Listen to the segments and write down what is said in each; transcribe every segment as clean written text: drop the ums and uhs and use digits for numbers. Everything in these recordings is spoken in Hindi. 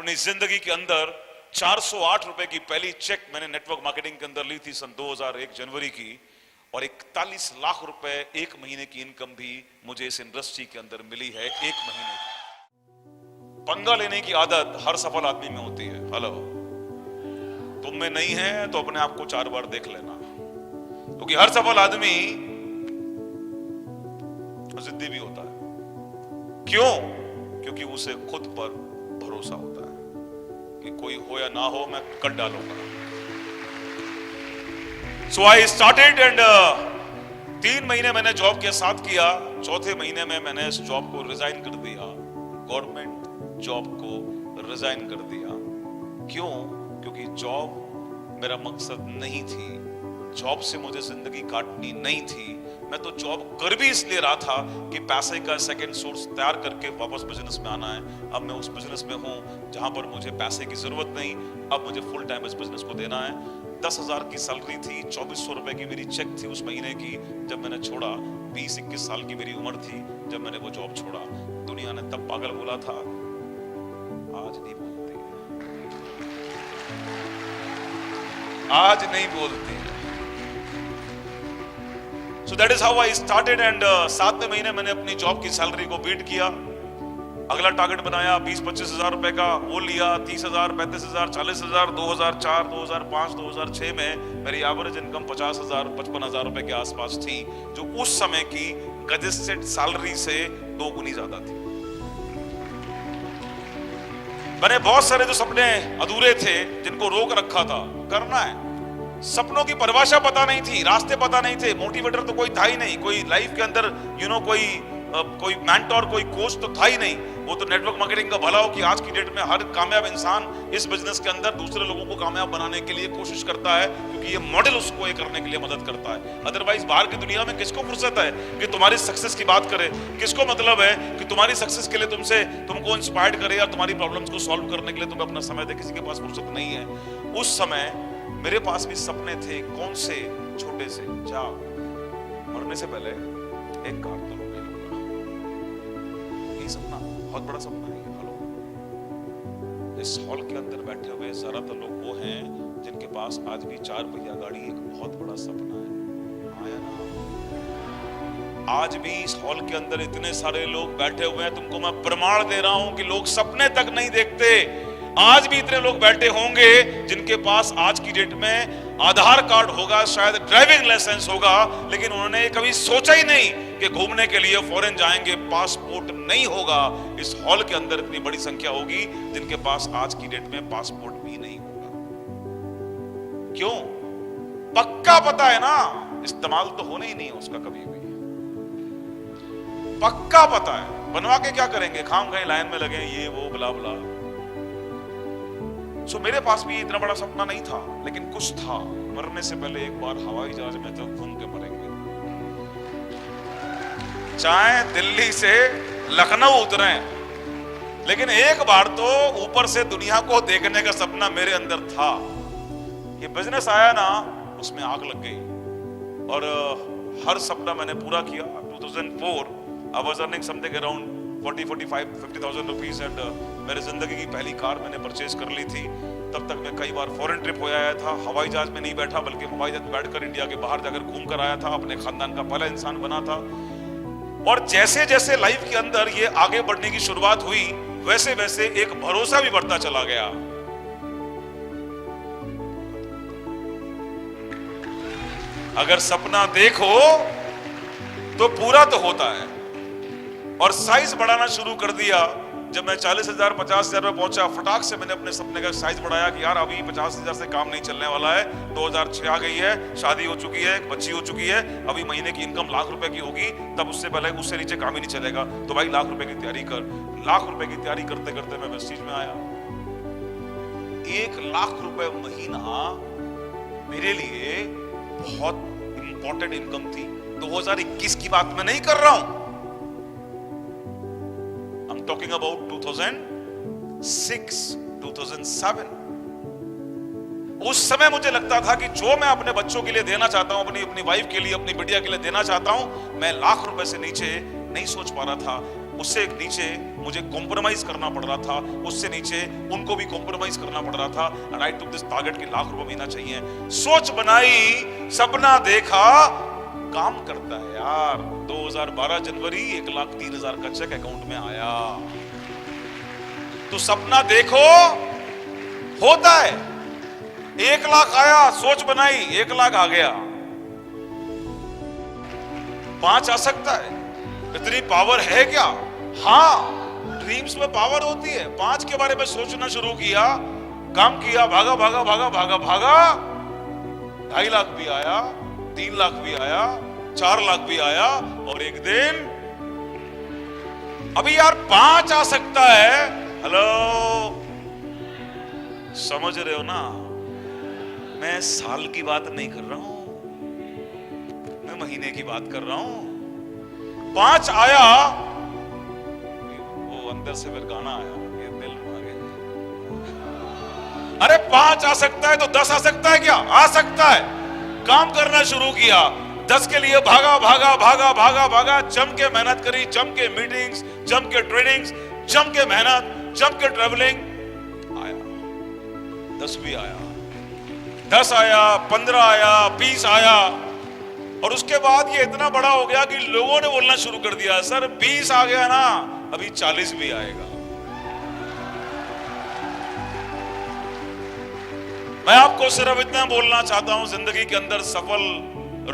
अपनी जिंदगी के अंदर 408 रुपए की पहली चेक मैंने नेटवर्क मार्केटिंग के अंदर ली थी सन 2001 जनवरी की, और 41 लाख रुपए एक महीने की इनकम भी मुझे इस इंडस्ट्री के अंदर मिली है एक महीने की। पंगा लेने की आदत हर सफल आदमी में होती है। हेलो, तुम में नहीं है तो अपने आप को 4 बार देख लेना, क्योंकि हर सफल आदमी जिद्दी भी होता है। क्यों? क्योंकि उसे खुद पर भरोसा होता है कि कोई हो या ना हो, मैं कर डालूंगा। सो आई स्टार्टेड एंड 3 महीने मैंने जॉब के साथ किया। चौथे महीने में मैंने इस जॉब को रिजाइन कर दिया, गवर्नमेंट जॉब को रिजाइन कर दिया। क्यों? क्योंकि जॉब मेरा मकसद नहीं थी, जॉब से मुझे जिंदगी काटनी नहीं थी। मैं तो जॉब कर भी इसलिए रहा था कि पैसे का सेकंड सोर्स तैयार करके वापस बिजनेस में आना है। अब मैं उस बिजनेस में हूं जहां पर मुझे पैसे की जरूरत नहीं, अब मुझे फुल टाइम इस बिजनेस को देना है। 10,000 की सैलरी थी, 2400 रुपए की मेरी चेक थी उस महीने की जब मैंने छोड़ा। 20-21 साल की मेरी उम्र थी जब मैंने वो जॉब छोड़ा। दुनिया ने तब पागल बोला था, आज नहीं बोलती, आज नहीं बोलती। So that is how I started and 7वें महीने मैंने अपनी जॉब की सैलरी को बीट किया। अगला टारगेट बनाया 20-25 हजार रुपए का, वो लिया। 30,000, 35,000, 40,000। 2004, 2005, 2006 में मेरी एवरेज इनकम 50,000, 55,000 रुपए के आसपास थी, जो उस समय की गजस्टेड सैलरी से 2 गुनी ज्यादा थी। मैंने बहुत सारे जो सपने अधूरे थे जिनको रोक रखा था, करना है। सपनों की परिभाषा पता नहीं थी, रास्ते पता नहीं थे, मोटिवेटर तो कोई था ही नहीं, कोई लाइफ के अंदर कोई मेंटोर, कोई कोच तो था ही नहीं। वो तो नेटवर्क मार्केटिंग का भला हो कि आज की डेट में हर कामयाब इंसान इस बिजनेस के अंदर दूसरे लोगों को कामयाब बनाने के लिए कोशिश करता है, क्योंकि ये मॉडल उसको ये करने के लिए मदद करता है। अदरवाइज बाहर की दुनिया में किसको फुर्सत है कि तुम्हारी सक्सेस की बात करे? किसको मतलब है कि तुम्हारी सक्सेस के लिए तुमको इंस्पायर्ड करे या तुम्हारी प्रॉब्लम्स को सॉल्व करने के लिए तुम्हें अपना समय दे? किसी के पास फुर्सत नहीं है। उस समय मेरे पास भी सपने थे। कौन से? छोटे से, जाओ मरने से पहले एक कार तो लूंगा। ये सपना बहुत बड़ा सपना है। हेलो, इस हॉल के अंदर बैठे हुए ज्यादातर लोग वो हैं जिनके पास आज भी 4 पहिया गाड़ी एक बहुत बड़ा सपना है। आया ना? आज भी इस हॉल के अंदर इतने सारे लोग बैठे हुए हैं, तुमको मैं प्रमाण दे रहा हूं कि लोग सपने तक नहीं देखते। आज भी इतने लोग बैठे होंगे जिनके पास आज की डेट में आधार कार्ड होगा, शायद ड्राइविंग लाइसेंस होगा, लेकिन उन्होंने कभी सोचा ही नहीं कि घूमने के लिए फॉरेन जाएंगे, पासपोर्ट नहीं होगा। इस हॉल के अंदर इतनी बड़ी संख्या होगी जिनके पास आज की डेट में पासपोर्ट भी नहीं होगा। क्यों? पक्का पता है ना, इस्तेमाल तो होने ही नहीं है उसका कभी भी। पक्का पता है, बनवा के क्या करेंगे? खाम गए लाइन में लगे, ये वो बला बला। सो मेरे पास भी इतना बड़ा सपना नहीं था, लेकिन कुछ था। मरने से पहले एक बार हवाई जहाज में तो घूम के मरेंगे, चाहे दिल्ली से लखनऊ उतरे, लेकिन एक बार तो ऊपर से दुनिया को देखने का सपना मेरे अंदर था। ये बिजनेस आया ना, उसमें आग लग गई और हर सपना मैंने पूरा किया। 2004 I was earning something around 40-50,000 rupees and मेरे जिंदगी की पहली कार मैंने परचेज कर ली थी। तब तक मैं कई बार फॉरेन ट्रिप हो आया था। हवाई जहाज में नहीं बैठा, बल्कि हवाई जहाज में बैठकर इंडिया के बाहर जाकर घूम कर आया था। अपने खानदान का पहला इंसान बना था। और जैसे जैसे लाइफ के अंदर ये आगे बढ़ने की शुरुआत हुई, वैसे वैसे एक भरोसा भी बढ़ता चला गया। अगर सपना देखो तो पूरा तो होता है। और साइज बढ़ाना शुरू कर दिया। जब मैं 40,000, 50,000 में पहुंचा, फटाक से मैंने अपने सपने का साइज बढ़ाया कि यार अभी 50,000 से काम नहीं चलने वाला है। 2006 आ गई है, शादी हो चुकी है, एक बच्ची हो चुकी है, अभी महीने की इनकम लाख रुपए की होगी, तब उससे पहले उससे नीचे काम ही नहीं चलेगा। तो भाई लाख रुपए की तैयारी कर। लाख रुपए की तैयारी करते करते मैं वेस्टीज में आया। 1 लाख रुपए महीना मेरे लिए बहुत इंपॉर्टेंट इनकम थी। 2021 की बात मैं नहीं कर रहा हूं, I'm talking about 2006, 2007। उस समय मुझे लगता था कि जो मैं अपने बच्चों के लिए देना चाहता हूं, अपनी वाइफ के लिए, अपनी बिटिया के लिए देना चाहता हूं, मैं लाख रुपए से नीचे नहीं सोच पा रहा था। उससे नीचे मुझे कॉम्प्रोमाइज करना पड़ रहा था, उससे नीचे उनको भी कॉम्प्रोमाइज करना पड़ रहा था। And I took this target कि ₹1,00,000 महीना चाहिए। सोच बनाई, सपना देखा, काम करता है यार। 2012 जनवरी 1,03,000 का चेक अकाउंट में आया। तो सपना देखो, होता है। 1,00,000 आया, सोच बनाई, 1,00,000 आ गया। 5 आ सकता है। इतनी पावर है क्या? हाँ, ड्रीम्स में पावर होती है। 5 के बारे में सोचना शुरू किया, काम किया, भागा भागा भागा भागा भागा, 2.5 लाख भी आया, 3 लाख भी आया, 4 लाख भी आया। और एक दिन अभी यार 5 आ सकता है। हेलो, समझ रहे हो ना? मैं साल की बात नहीं कर रहा हूं, मैं महीने की बात कर रहा हूं। 5 आया, वो अंदर से फिर गाना आया, ये दिल मांगे। अरे 5 आ सकता है तो 10 आ सकता है क्या? आ सकता है। काम करना शुरू किया, 10 के लिए भागा भागा भागा भागा भागा, जम के मेहनत करी, जम के मीटिंग्स, जम के ट्रेनिंग्स, जम के मेहनत, जम के ट्रेवलिंग। आया 10 भी आया, 10 आया, 15 आया, 20 आया। और उसके बाद ये इतना बड़ा हो गया कि लोगों ने बोलना शुरू कर दिया, सर 20 आ गया ना, अभी 40 भी आएगा। मैं आपको सिर्फ इतना बोलना चाहता हूं, जिंदगी के अंदर सफल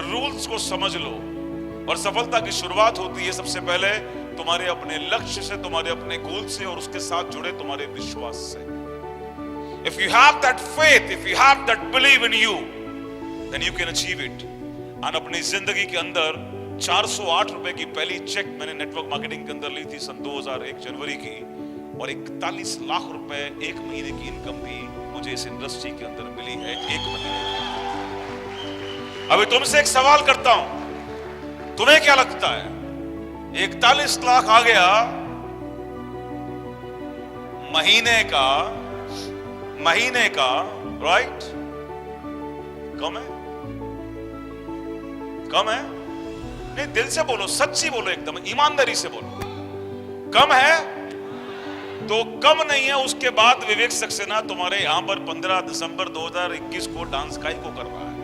रूल्स को समझ लो। और सफलता की शुरुआत होती है सबसे पहले तुम्हारे अपने लक्ष्य से, तुम्हारे अपने गोल से, और उसके साथ जुड़े तुम्हारे विश्वास से। If you have that faith, if you have that belief in you, then you can achieve it. और अपनी जिंदगी के अंदर 408 रुपए की पहली चेक मैंने नेटवर्क मार्केटिंग के अंदर ली थी सन 2001 जनवरी की, और 41 लाख रुपए एक महीने की इनकम भी मुझे इस इंडस्ट्री के अंदर मिली है, एक महीने की। अभी तुमसे एक सवाल करता हूं, तुम्हें क्या लगता है 41 लाख आ गया महीने का, राइट? कम है? कम है? नहीं, दिल से बोलो, सच्ची बोलो, एकदम ईमानदारी से बोलो। कम है? तो कम नहीं है। उसके बाद विवेक सक्सेना तुम्हारे यहां पर 15 दिसंबर 2021 को डांस काई को कर रहा है।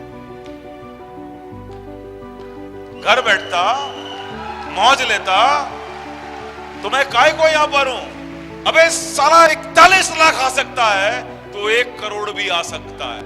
घर बैठता, मौज लेता, तुम्हें काय को यहां पर हूं। अबे साला 41 लाख आ सकता है तो 1 करोड़ भी आ सकता है।